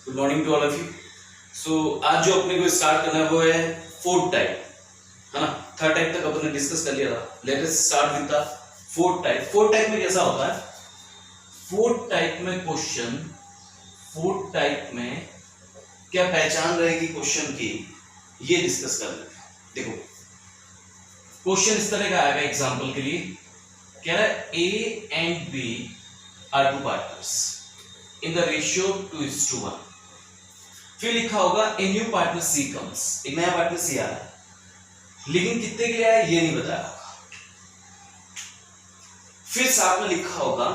Good morning to all of you. So आज जो अपने को स्टार्ट करना है वो है फोर्थ टाइप, है ना। थर्ड टाइप तक अपन ने डिस्कस कर लिया था। Let us start with the fourth type. Fourth type में कैसा होता है? फोर्थ टाइप में क्वेश्चन, फोर्थ टाइप में क्या पहचान रहेगी क्वेश्चन की, ये डिस्कस कर लेते हैं। देखो क्वेश्चन इस तरह का आएगा। एग्जांपल के लिए कह रहा है A and B are two partners in the ratio 2:1। फिर लिखा होगा A new partner C comes, एक नया पार्टनर सी आ रहा है, लेकिन कितने के लिए आया ये नहीं बताया होगा। फिर साथ में लिखा होगा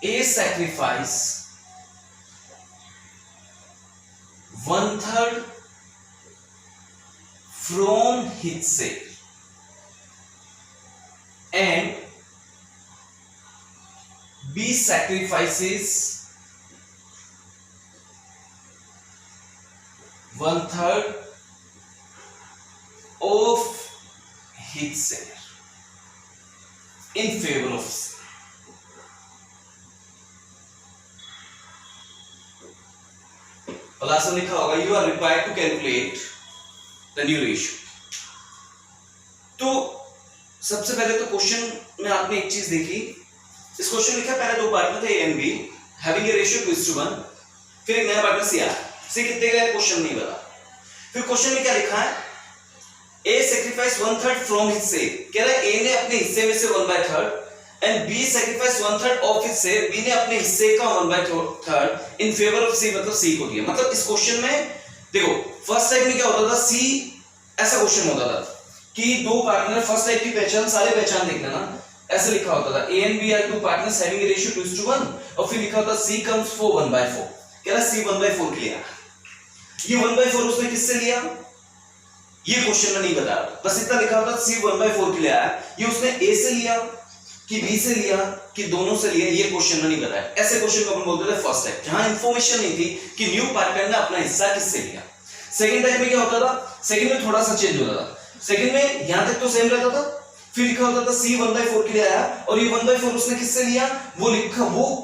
A sacrifice 1/3 from his share and B sacrifices 1/3 of his share in favor of C. Last में लिखा होगा you are required to calculate the new ratio. तो सबसे पहले तो क्वेश्चन में आपने एक चीज देखी। इस क्वेश्चन लिखा पहले दो पार्टनर थे ए and be having a ratio 2:1। फिर एक नया पार्टनर सी आया, सी कितने का है क्वेश्चन नहीं बता। फिर क्वेश्चन में क्या लिखा है? ए सैक्रिफाइस 1/3 फ्रॉम हिज शेयर। कह रहा है ए ने अपने हिस्से में से 1/3 and B sacrifice 1/3 of his share. B ने अपने हिस्से का 1/3 इन फेवर ऑफ सी, मतलब सी को दिया। मतलब इस क्वेश्चन में देखो फर्स्ट टाइप में क्या होता था, सी ऐसा क्वेश्चन होता था कि दो पार्टनर, फर्स्ट टाइप की पहचान सारे पहचान देखना ना, ऐसे लिखा होता था A and B are two partners having a ratio 2:1 और फिर लिखा होता सी कम्स फॉर 1/4। कह रहा सी 1/4 के लिए ये 1/4 उसने किससे लिया ये क्वेश्चन में नहीं बताया, बस इतना लिखा होता सी 1/4 के लिए आया। ये उसने ए से लिया कि बी से लिया कि दोनों से लिया, ये क्वेश्चन में नहीं बताया। ऐसे क्वेश्चन को अपन बोलते थे फर्स्ट टाइप, जहां इंफॉर्मेशन नहीं थी कि न्यू पार्टनर ने अपना हिस्सा किससे लिया। सेकंड टाइप में क्या होता था? सेकंड में थोड़ा सा चेंज होता था। सेकंड में यहां तक तो सेम रहता था, फिर लिखा होता था सी 1/4 के लिए आया और ये 1/4 उसने किससे लिया वो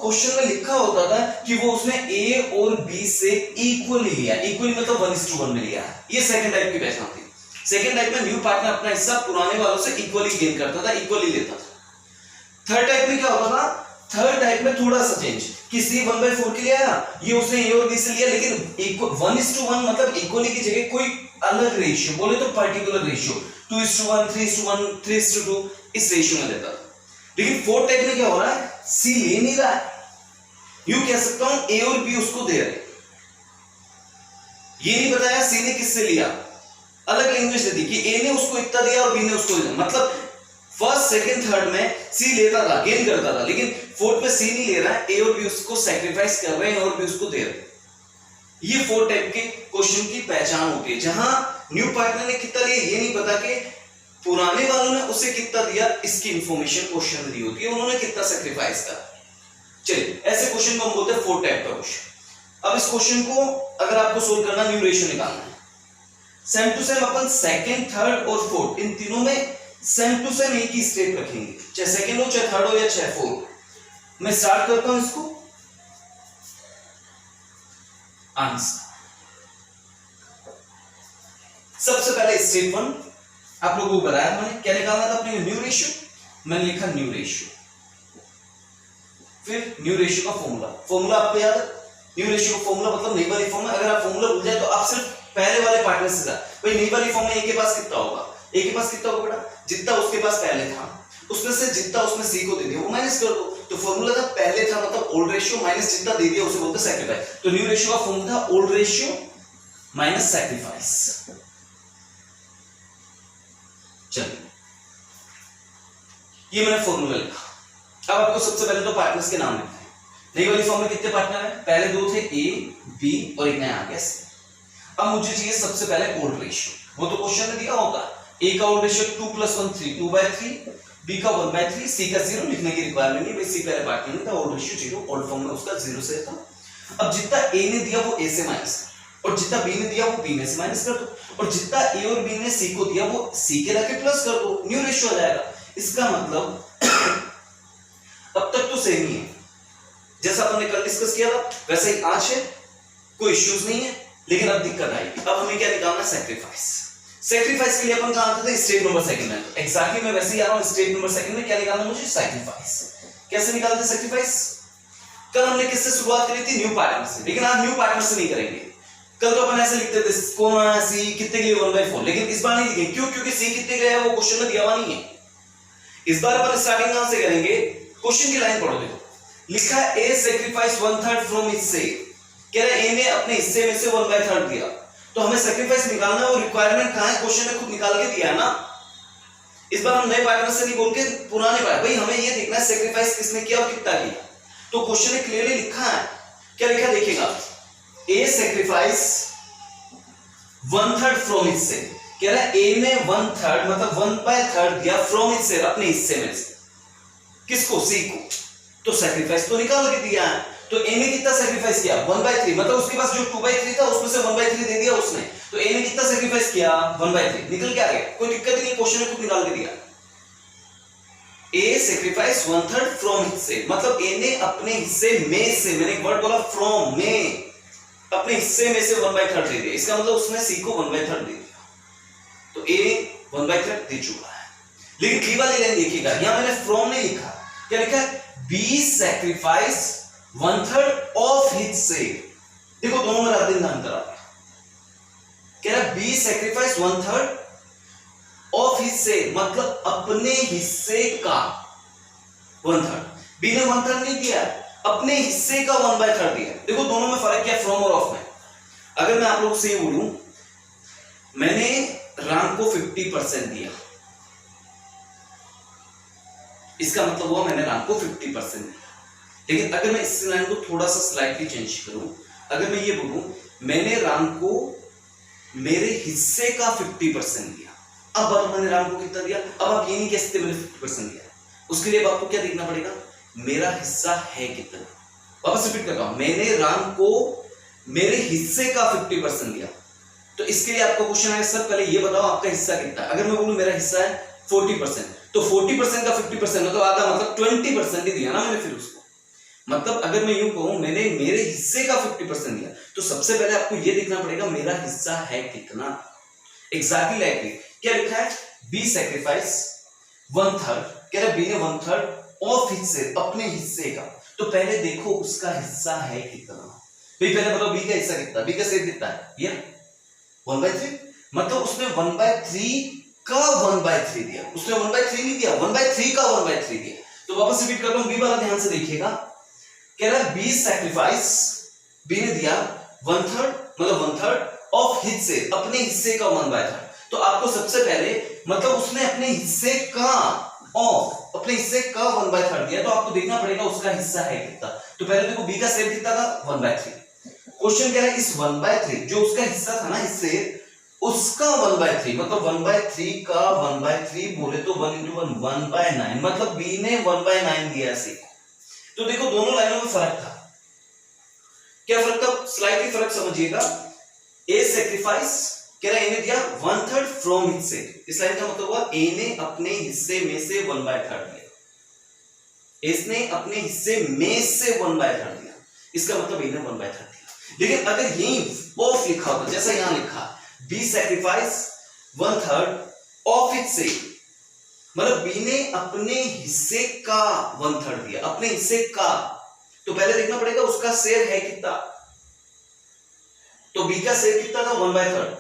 क्वेश्चन में लिखा होता था कि वो उसने ए और बी से इक्वली लिया। इक्वली मतलब 1:1 में लिया। ये सेकंड टाइप की पहचान थी। सेकंड टाइप में न्यू पार्टनर अपना हिस्सा पुराने वालों से इक्वली गेन करता था, इक्वली लेता था। थर्ड टाइप में क्या होता था? थर्ड टाइप में थोड़ा सा चेंज कि सी 1/4 के लिए आया, ये उसने ए और बी से लिया, लेकिन 1:1 मतलब इक्वली की जगह कोई अलग रेशियो, बोले तो पर्टिकुलर रेशियो 2:1, 3:1, 3:2 इस रेशियो में देता था। लेकिन फोर्थ टाइप में क्या हो रहा है? सी ले नहीं रहा है, यूं कह सकता हूं ए और बी उसको दे रहे, ये नहीं बताया सी ने किससे लिया, अलग लैंग्वेज दे दी कि ए ने उसको इतना दिया और बी ने उसको दिया। मतलब फर्स्ट सेकंड थर्ड में सी लेता था, गेन करता था, लेकिन फोर्थ में सी नहीं ले रहा है, ए और बी उसको सैक्रिफाइस कर रहे हैं और बी उसको दे रहे हैं। ये फोर्थ टाइप के क्वेश्चन की पहचान होती है, जहां न्यू पार्टनर ने कितना लिया ये नहीं पता कि पुराने वालों ने उसे कितना दिया, इसकी इंफॉर्मेशन क्वेश्चन में दी होती है, उन्होंने कितना सैक्रिफाइस करा। चलिए ऐसे क्वेश्चन को हम बोलते हैं फोर्थ टाइप का क्वेश्चन। अब इस क्वेश्चन को अगर आपको सोल्व करना, न्यू रेशियो निकालना है, सेम टू सेम अपन सेकंड थर्ड और फोर्थ इन तीनों में सेम टू सेम एक ही स्टेप रखेंगे, चाहे सेकंड हो, चाहे थर्ड हो या चाहे फोर्थ। मैं स्टार्ट करता हूं इसको। आंसर सबसे पहले स्टेप 1 आप लोगों को बताया मैंने, क्या निकालना था अपने न्यू रेशियो। मैंने लिखा न्यू रेशियो, फिर न्यू रेशियो का फॉर्मूला आपको याद है? न्यू रेशियो का फॉर्मूला मतलब नई वाली फॉर्म में, अगर आप फॉर्मूला भूल जाए तो आप सिर्फ पहले वाले पार्टनर से भाई नई वाली फॉर्म में ए के पास कितना होगा, ए के पास कितना होगा बेटा, जितना उसके पास पहले था उसमें से जितना उसने सी को दे दिया वो माइनस कर दो। तो फॉर्मूला था पहले था मतलब ओल्ड रेशियो माइनस जितना दे दिया उसे बोलते हैं सैक्रिफाइस। तो न्यू रेशियो का फॉर्मूला था ओल्ड रेशियो माइनस सैक्रिफाइस। चलिए ये मैंने फॉर्मूला लिखा। अब आपको सबसे पहले तो पार्टनर्स के नाम लिखते हैं। नई वाली फॉर्म में कितने पार्टनर है? पहले दो थे ए बी और एक नया आ गया सी। अब मुझे चाहिए सबसे पहले ओल्ड रेशियो, वो तो क्वेश्चन में दिया होगा। ए का ओल्ड रेशियो 2 + 1 3, 2/3, बी का 1/3, सी का 0 लिखने की रिक्वायरमेंट नहीं, भाई सी पहले पार्टनर नहीं था, ओल्ड रेशियो 0, ओल्ड फॉर्म में उसका 0 से था। अब जितना ए ने दिया वो ए से माइनस और जितना बी ने दिया वो बी में से माइनस कर दो, और जितना ए और बी ने सी को दिया वो सी के लाके प्लस कर दो, न्यू रेशियो आ जाएगा। इसका मतलब अब तक तो सेम ही है, जैसा अपन ने कल डिस्कस किया था वैसे ही आज है, कोई इश्यूज नहीं है। लेकिन अब दिक्कत आएगी, अब हमें क्या निकालना, सैक्रिफाइस। सैक्रिफाइस के लिए अपन कहां आते थे, स्टेप नंबर सेकंड में। एग्जैक्टली मैं वैसे ही आ रहा हूं, स्टेप नंबर सेकंड में क्या निकालना मुझे, सैक्रिफाइस। कैसे निकालते सैक्रिफाइस? कल हमने किससे शुरुआत करी थी, न्यू पार्टनर से, लेकिन आज न्यू पार्टनर से नहीं करेंगे। कल तो अपन ऐसे लिखते थे कौन सी कितने के लिए 1/4, लेकिन इस बार नहीं लिखेंगे। क्यों? क्योंकि सी कितने के है वो क्वेश्चन में दिया हुआ नहीं है। इस बार अपन स्टार्टिंग कहां से करेंगे, क्वेश्चन की लाइन पढ़ो, देखो लिखा है ए सैक्रिफाइस 1/3 फ्रॉम हिस्से। कह रहा है ए ने अपने हिस्से में से 1/3 दिया, तो हमें सैक्रिफाइस निकालना है। वो रिक्वायरमेंट कहां है, क्वेश्चन में खुद निकाल के दिया है ना। इस बार हम नए पार्टनर से नहीं बोल के पुराने पार्टनर, भाई हमें ये देखना है सैक्रिफाइस किसने किया और कितना किया। तो क्वेश्चन में क्लियरली लिखा है, क्या लिखा देखिएगा, ए सैक्रिफाइस 1/3 फ्रॉम हिस्से। कह रहा है ए ने 1/3 मतलब 1/3 दिया फ्रॉम हिस्से, अपने हिस्से में से। किसको, सी को। तो सैक्रिफाइस तो निकाल के दिया है। तो ए ने कितना सैक्रिफाइस किया, 1/3, मतलब उसके पास जो 2/3 था उसमें से 1/3 दे दिया उसने। तो ए ने कितना सैक्रिफाइस किया, 1/3, निकल के आ गया, कोई दिक्कत नहीं, क्वेश्चन में खुद निकाल के दिया। ए सैक्रिफाइस 1/3 फ्रॉम हिस्से, मतलब ए ने अपने हिस्से में से, मैंने एक वर्ड बोला फ्रॉम, में, अपने हिस्से में से 1/3 दे दिया। इसका मतलब उसने सी को 1/3 दे दिया। तो ए 1/3 दे चुका है। लेकिन बी वाली लाइन देखिएगा, यहां मैंने फ्रॉम नहीं लिखा, क्या लिखा है, बी सैक्रिफाइस 1/3 ऑफ हिस्से। देखो दोनों में रात दिन का अंतर आ गया। कह रहा बी सैक्रिफाइस 1/3 ऑफ हिस्से, मतलब अपने हिस्से का 1/3। बी ने 1/3 नहीं दिया, अपने हिस्से का 1/3 दिया। देखो दोनों में फर्क क्या है, फ्रॉम और ऑफ में। अगर मैं आप लोग से बोलूं मैंने राम को 50% दिया, इसका मतलब हुआ मैंने राम को 50% दिया। लेकिन अगर मैं इस लाइन को थोड़ा सा स्लाइटली चेंज करूं, अगर मैं ये बोलूं मैंने राम को मेरे हिस्से का 50% दिया, अब मैंने राम को कितना दिया, अब आप ये नहीं कह सकते मैंने 50% दिया। उसके लिए आपको क्या देखना पड़ेगा, मेरा हिस्सा है कितना। वापस रिपीट कर रहा हूं, मैंने राम को मेरे हिस्से का 50% दिया। तो इसके लिए आपको क्वेश्चन है, सर पहले ये बताओ आपका हिस्सा कितना है। अगर मैं बोलूं मेरा हिस्सा है 40%, तो 40% का 50% मतलब आधा, मतलब 20% ही दिया ना मैंने फिर उसको। मतलब अगर मैं यूं कहूं मैंने मेरे हिस्से का 50% दिया, तो सबसे पहले आपको यह देखना पड़ेगा मेरा हिस्सा है कितना। एग्जैक्टली लाइक क्या लिखा है, बी सैक्रिफाइस 1/3, कह रहा बी ने 1/3 ऑफ हिस्से, अपने हिस्से का। तो पहले देखो उसका हिस्सा है कितना। भाई पहले बताओ बी का हिस्सा कितना, बी का शेयर कितना है, ये 1/3, मतलब उसने 1/3 का 1/3 दिया। उसने 1/3 नहीं दिया, 1/3 का 1/3 दिया। तो वापस रिपीट कर रहा हूं, बी वाला ध्यान से देखिएगा। कह रहा है बी सैक्रिफाइस, बी ने दिया 1/3 मतलब 1/3 ऑफ हिस्से, अपने हिस्से का 1/3। तो आपको सबसे पहले मतलब उसने अपने हिस्से का ऑफ, अपने हिस्से का 1/3 दिया, तो आपको देखना पड़ेगा उसका हिस्सा है कितना। तो पहले देखो बी का शेयर कितना था, 1/3। क्वेश्चन कह रहा है इस 1/3 जो उसका हिस्सा था ना, हिस्से उसका 1/3, मतलब 1/3 का 1/3 बोले तो 1 × 1 1/9, मतलब बी ने 1/9 दिया सी। तो देखो दोनों लाइनों में फर्क था। क्या फर्क था, स्लाइटली फर्क समझिएगा। ए सैक्रिफाइस कह रहा है ए ने दिया 1/3 फ्रॉम हिस्से, इस लाइन का मतलब हुआ ए ने अपने हिस्से में से 1/3 दिया। इसने अपने हिस्से में से 1/3 दिया, इसका मतलब ए ने 1/3 दिया। लेकिन अगर यही ऑफ लिखा होता, जैसा यहां लिखा बी सैक्रिफाइस 1/3 ऑफ हिस्से, मतलब बी ने अपने हिस्से का 1/3 दिया, अपने हिस्से का। तो पहले देखना पड़ेगा उसका शेयर है कितना। तो बी का शेयर कितना था, 1/3,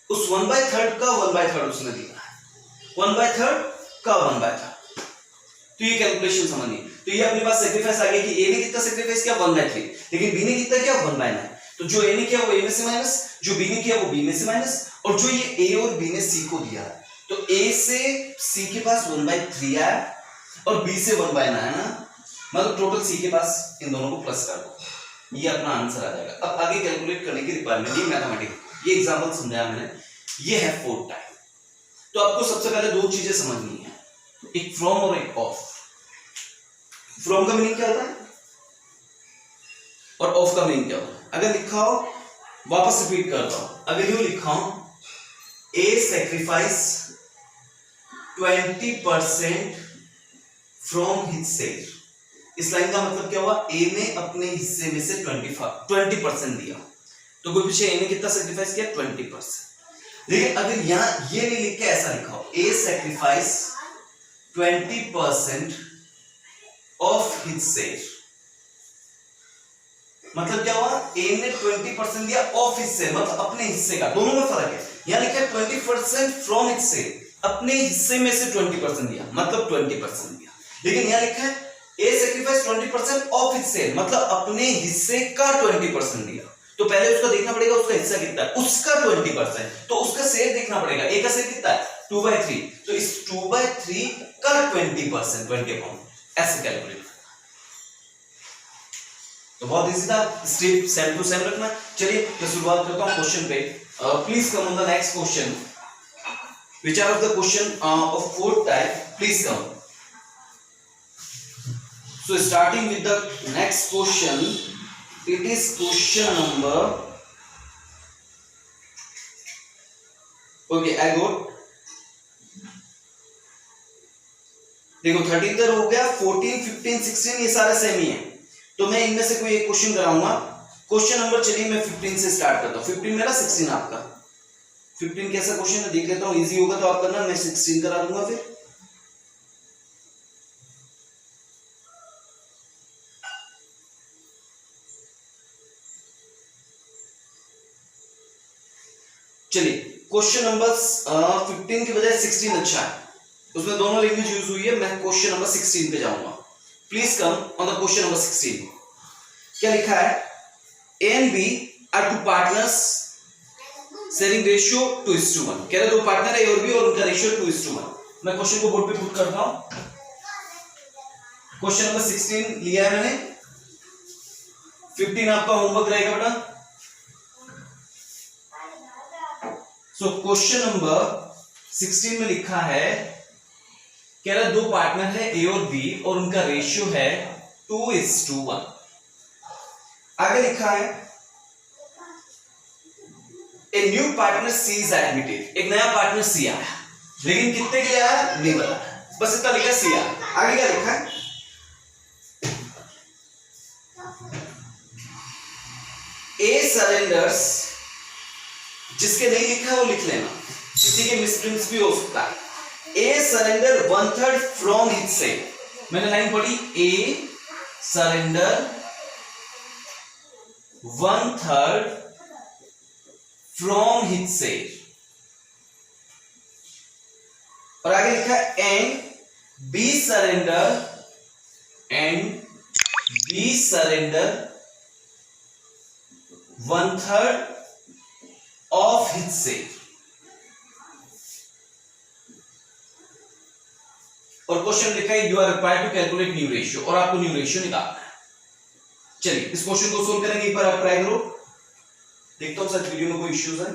उस 1/3 का 1/3 उसने दिया है, 1/3 का 1/3। तो ये कैलकुलेशन समझिए। तो ये अपने पास सैक्रिफाइस आ गया कि ए ने कितना सैक्रिफाइस किया, 1/3, लेकिन बी ने कितना किया, 1/9। तो जो ए ने किया वो ए में से माइनस, जो बी ने किया वो बी में से माइनस, और जो ये ए और बी ने सी को दिया है, तो ए से सी के पास 1/3 है और बी से 1/9 है ना, मतलब टोटल सी के पास इन दोनों को प्लस कर दो, ये अपना आंसर आ जाएगा। अब आगे कैलकुलेट करने की रिक्वायरमेंट, ये मैथमेटिक्स, ये एग्जांपल समझाया मैंने, ये है 4 टाइम। तो आपको सबसे पहले दो चीजें समझनी है, एक फ्रॉम और एक ऑफ। फ्रॉम का मीनिंग क्या होता है और ऑफ का मीनिंग क्या होता है। अगर लिखा हो, वापस रिपीट करता हूं, अगर यूं लिखा हो ए सैक्रिफाइस 20% फ्रॉम हिज शेयर, इस लाइन का मतलब क्या हुआ, ए ने अपने हिस्से में से 20% दिया, तो कोई पीछे ए ने कितना सेक्रीफाइस किया, 20%। लेकिन अगर यहां ये नहीं लिख के ऐसा लिखा हो, a sacrifice 20% of his share, मतलब क्या हुआ, ए ने 20% दिया ऑफ हिज शेयर, मतलब अपने हिस्से का, दोनों में फर्क है। यहां लिखा है 20% फ्रॉम हिज शेयर, अपने हिस्से में से 20% दिया, मतलब 20% दिया। लेकिन यहां लिखा है a sacrifice 20% of his share, मतलब अपने हिस्से का 20% दिया। तो पहले उसका देखना पड़ेगा उसका हिस्सा कितना है, उसका 20%, तो उसका शेयर देखना पड़ेगा, ए का शेयर कितना है 2/3, तो इस 2/3 का 20%, 20 ऐसे कैलकुलेट। तो बहुत इजी था, स्टेप सेम टू सेम रखना। चलिए मैं शुरुआत करता हूं क्वेश्चन पे। Please come on the next question, which are of the question of fourth type, please come. So starting with the next question, it is question number, okay I got, देखो 13 तक हो गया, 14 15 16 ये सारे सेम ही है, तो मैं इनमें से कोई एक क्वेश्चन कराऊंगा। क्वेश्चन नंबर चलिए मैं 15 से स्टार्ट करता हूं, 15 मेरा 16 आपका। 15 कैसा क्वेश्चन है देख लेता हूं, इजी होगा तो आप करना, मैं 16 करा दूंगा फिर। चलिए क्वेश्चन नंबर 15 की बजाय 16 अच्छा है, उसमें दोनों लैंग्वेज यूज हुई है। मैं क्वेश्चन नंबर 16 पे जाऊंगा। Please come on the question number 16। क्या लिखा है, A and B are two partners sharing ratio 2:1। कह रहे दो पार्टनर है, ए और बी, और उनका रेशियो 2:1। मैं क्वेश्चन को बोर्ड पे पुट करता हूं। क्वेश्चन नंबर 16 लिया है मैंने, 15 आपका होमवर्क रहेगा बेटा। सो क्वेश्चन नंबर 16 में लिखा है, कह रहा दो पार्टनर है ए और बी और उनका रेशियो है 2:1। आगे लिखा है A new partner C is admitted, एक नया पार्टनर सी आया, लेकिन कितने के लिए आया नहीं पता, बस इतना लिखा सी आया। आगे क्या लिखा है, ए सरेंडर्स, जिसके नहीं लिखा है वो लिख लेना, किसी के मिसप्रिंट्स भी हो सकता है। A surrender 1/3 from his share, मैंने लाइन पढ़ी, A surrender 1/3 from his share, और आगे लिखा है and B surrender 1/3 of his share, और क्वेश्चन लिखा है you are required to calculate new ratio, और आपको न्यू रेशियो निकालना है। चलिए इस क्वेश्चन को सोल्व करेंगे, एक बार आप ट्राई करो, देखता हूं सर वीडियो में कोई इश्यूज है।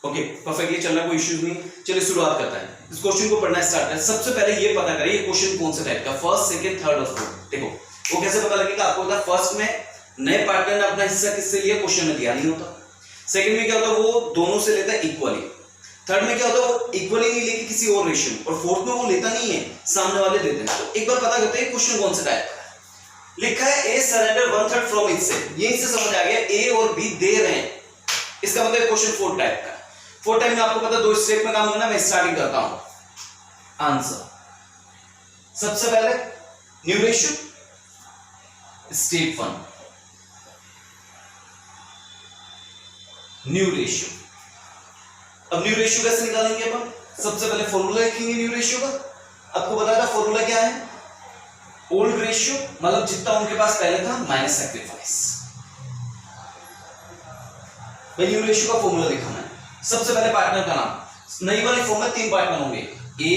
ओके परफेक्ट, ये चल रहा, कोई इश्यूज नहीं। चलिए शुरुआत करता है, इस क्वेश्चन को पढ़ना स्टार्ट है। सबसे पहले ये पता करिए ये क्वेश्चन कौन से टाइप का, फर्स्ट सेकंड थर्ड और फोर्थ। देखो वो कैसे पता लगेगा आपको, होता फर्स्ट में नए पार्टनर ने अपना हिस्सा किससे लिया, क्वेश्चन में दिया नहीं होता। सेकंड में क्या होता है, वो दोनों से लेता है इक्वली। थर्ड में क्या होता है, वो इक्वली नहीं लेके किसी और रेशियो में, और फोर्थ में वो लेता नहीं है, सामने वाले देते हैं। तो एक बार पता करते हैं क्वेश्चन कौन से टाइप का है। लिखा है A surrender 1/3 from his share, ये इससे समझ आ गया ए और बी दे रहे हैं, इसका मतलब क्वेश्चन फोर्थ टाइप का। फोर्थ टाइप में आपको पता दो स्टेप में काम करना, मैं स्टार्टिंग करता हूं। आंसर सबसे पहले new ratio, step 1 new ratio. अब न्यू रेशियो कैसे निकालेंगे अपन, सबसे पहले फॉर्मूला लिखेंगे न्यू रेशियो का। आपको बताया था फॉर्मूला क्या है, ओल्ड रेशियो, मतलब जितना उनके पास पहले था माइनस सैक्रिफाइस। भाई न्यू रेशियो का फॉर्मूला लिखा मैंने। सबसे पहले पार्टनर का नाम, नई वाली फॉर्म में 3 पार्टनर होंगे, ए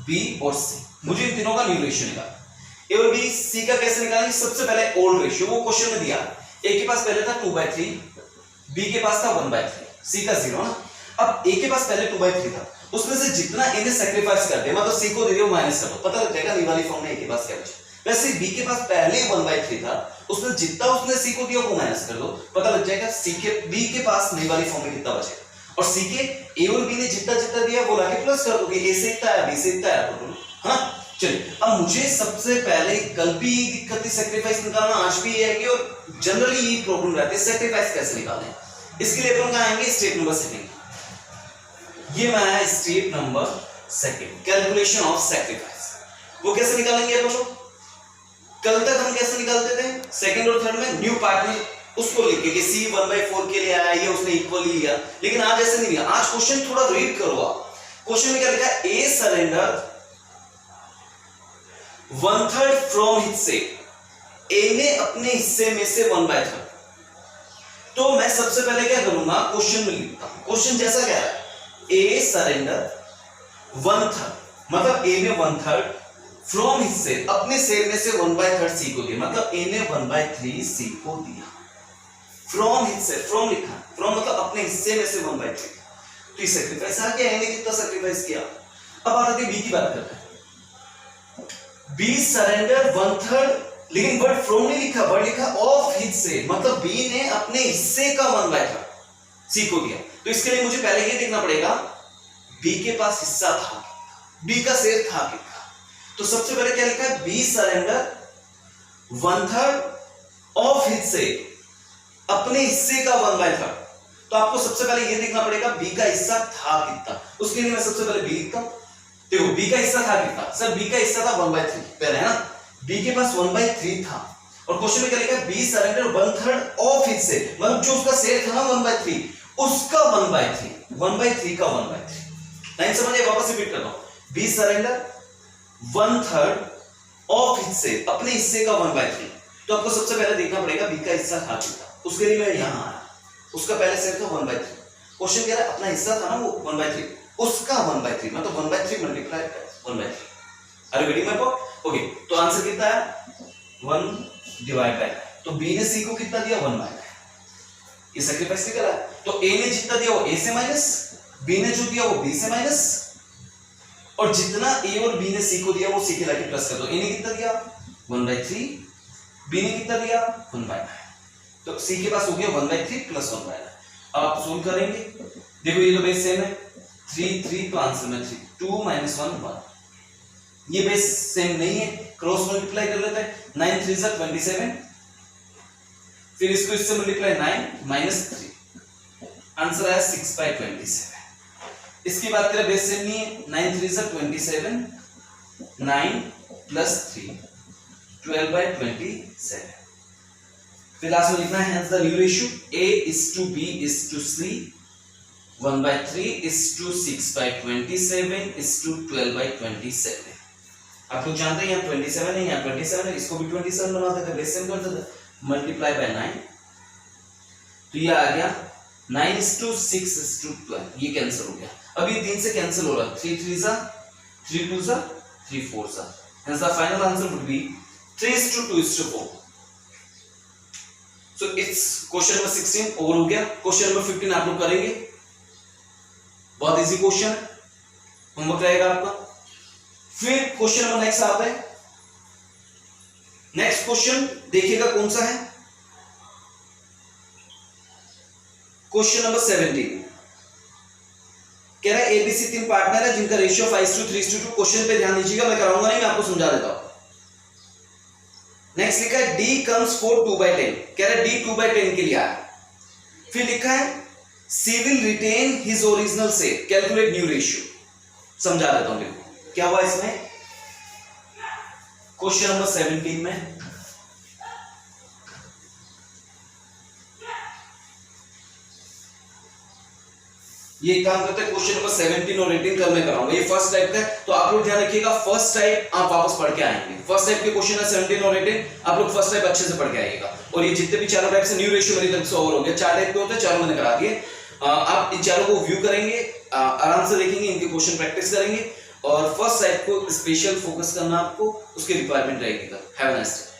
बी और सी, मुझे इन तीनों का न्यू रेशियो निकालना। ए और बी सी का कैसे निकालेंगे, सबसे पहले ओल्ड रेशियो, वो क्वेश्चन में दिया, ए के पास पहले था 2/3, बी के पास था 1/3, सी का 0 ना। अब ए के पास पहले 2/3 था, उसमें से जितना ए ने सैक्रिफाइस कर दिया, मतलब सी को दे दिया माइनस कर दो, पता लग जाएगा नई वाली फॉर्म में ए के पास क्या बचा। वैसे बी के पास पहले 1/3 था, उसमें जितना उसने सी को दिया वो माइनस कर दो, पता लग जाएगा सी के बी के पास नई वाली फॉर्म में कितना बचेगा। और सी के ए और बी ने जितना जितना दिया वो लाके प्लस कर दोगे, ए से इतना आया बी से इतना आया, तो है ना। चलिए अब मुझे सबसे पहले कल भी दिक्कत थी सैक्रिफाइस निकालना, आज भी ये आएगी और जनरली ये प्रॉब्लम रहती है सैक्रिफाइस कैसे निकालें। इसके लिए अपन कहाँ आएंगे, स्टेप नंबर सेकंड। ये मैं आया step number second, calculation of sacrifice. वो कैसे निकालेंगे अपन लोग, कल तक हम कैसे निकालते थे सेकंड और थर्ड में, न्यू पार्टनर उसको लिख के C 1/4 के लिए आया, ये उसने इक्वली लिया, लेकिन आज ऐसे नहीं लिया। आज क्वेश्चन थोड़ा रीड करो आप, क्वेश्चन में क्या लिखा है, ए सरेंडर 1/3 फ्रॉम हिस्से, ए ने अपने हिस्से में से 1/3। तो मैं सबसे पहले क्या करूंगा, क्वेश्चन में लिखता हूं, क्वेश्चन जैसा क्या है, ए सरेंडर 1/3 मतलब ए ने 1/3 फ्रॉम हिस्से, अपने शेयर में से 1/3 सी को दिया, मतलब ए ने 1/3 सी को दिया। फ्रॉम हिस्से, फ्रॉम लिखा, फ्रॉम मतलब अपने हिस्से में से 1/3, तो ये सैक्रिफाइस आ गया, ए ने कितना सैक्रिफाइस किया। अब आते हैं बी की बात करते हैं, बी सरेंडर 1/3, लेकिन वर्ड फ्रॉम नहीं लिखा, वर्ड लिखा ऑफ हिस्से, मतलब बी ने अपने हिस्से का 1/3 सी को दिया। तो इसके लिए मुझे पहले ये देखना पड़ेगा बी के पास हिस्सा था, बी का शेयर था कितना। तो सबसे पहले क्या लिखा है, बी सरेंडर 1/3 ऑफ हिस्से, अपने हिस्से का 1/3। तो आपको सबसे पहले ये देखना पड़ेगा बी का हिस्सा था कितना, उसके लिए मैं सबसे पहले बी लिखता हूं। देखो बी का हिस्सा था कितना, सर बी का हिस्सा था 1/3 पहले, है ना, बी के पास 1/3 था, और क्वेश्चन में क्या लिखा है, बी सरेंडर 1/3 ऑफ हिस्से, मतलब जो उसका शेयर था ना 1/3, उसका 1/3 का 1/3। लाइन समझिए, वापस रिपीट करता हूं, बी सरेंडर 1/3 ऑफ हिस्से, अपने हिस्से का 1/3। तो आपको सबसे पहले देखना पड़ेगा बी का हिस्सा था कितना, उसके लिए मैं यहां आया, उसका पहले शेयर था 1/3, क्वेश्चन कह रहा है अपना हिस्सा था ना वो 1/3, उसका 1/3 मतलब 1/3 मल्टीप्लाई 1/3। अरे गेटिंग माय पॉइंट, ओके। तो आंसर कितना है, 1/9। तो बी ने सी को कितना दिया, 1/9, ये सैक्रिफाइस निकला है। तो ए ने जितना दिया वो ए से माइनस, बी ने जो दिया वो बी से माइनस, और जितना ए और बी ने सी को दिया वो सी के लाके प्लस कर दो। ए ने कितना दिया 1/3, बी ने कितना दिया 1/9, तो सी के पास हो गया 1/3 प्लस 1/9। अब आप सोल्व करेंगे, देखो ये तो बेस सेम है, 3 तो आंसर में 3, 2 - 1 1, ये बेस सेम नहीं है, क्रॉस मल्टीप्लाई कर लेते हैं, 9 3 = 27, फिर इसको इससे मल्टीप्लाई 9 - 3, आंसर आया 6/27। इसकी बात करें बेस सेम नहीं है, 9 3 = 27, 9 + 3 12/27। फिर लास्ट में लिखना है hence the new ratio A:B:C 1/3 6/27 12/27। आप लोग जानते हैं यहाँ 27 है, यहाँ 27 है, इसको भी 27 बना देते हैं, बेस सेम कर देते हैं, मल्टीप्लाई बाय 9, तो ये आ गया 9:6:12, ये कैंसिल हो गया। अब ये 3 से कैंसिल हो रहा है, 3 3 = 3 2 = 3 4 = hence the final answer would be 3:2:4। so it's question number 16 over हो गया। क्वेश्चन नंबर 15 आप लोग करेंगे, बहुत इजी क्वेश्चन है, होमवर्क रहेगा आपका। फिर क्वेश्चन नंबर नेक्स्ट आता है, नेक्स्ट क्वेश्चन देखिएगा कौन सा है, क्वेश्चन नंबर 17 कह रहा है एबीसी 3 पार्टनर है जिनका रेशियो 5:3:2। क्वेश्चन पे ध्यान दीजिएगा, मैं कराऊंगा नहीं, मैं आपको समझा देता हूं। नेक्स्ट लिखा है डी कम्स फॉर 2/10, कह रहा है डी 2/10 के लिए आया। फिर लिखा है C will retain his original share, calculate new ratio. समझा देता हूं, देखो क्या हुआ इसमें, क्वेश्चन नंबर 17 में ये काम करते हैं, क्वेश्चन नंबर 17 और 18 कल मैं कराऊंगा, ये फर्स्ट टाइप का है, तो आप लोग ध्यान रखिएगा, फर्स्ट टाइप आप वापस पढ़ के आएंगे। फर्स्ट टाइप के क्वेश्चन है 17 और 18, आप लोग फर्स्ट टाइप अच्छे से पढ़ के आइएगा। और ये जितने भी चारों टाइप से न्यू रेशियो मेरी तरफ से ओवर हो गया, 4 टाइप के होते हैं, चारों मैंने करा दिए। आप इन चारों को व्यू करेंगे, आराम से देखेंगे, इनके क्वेश्चन प्रैक्टिस करेंगे, और फर्स्ट टाइप को स्पेशल फोकस करना आपको, उसकी रिक्वायरमेंट रहेगी। Have a nice day.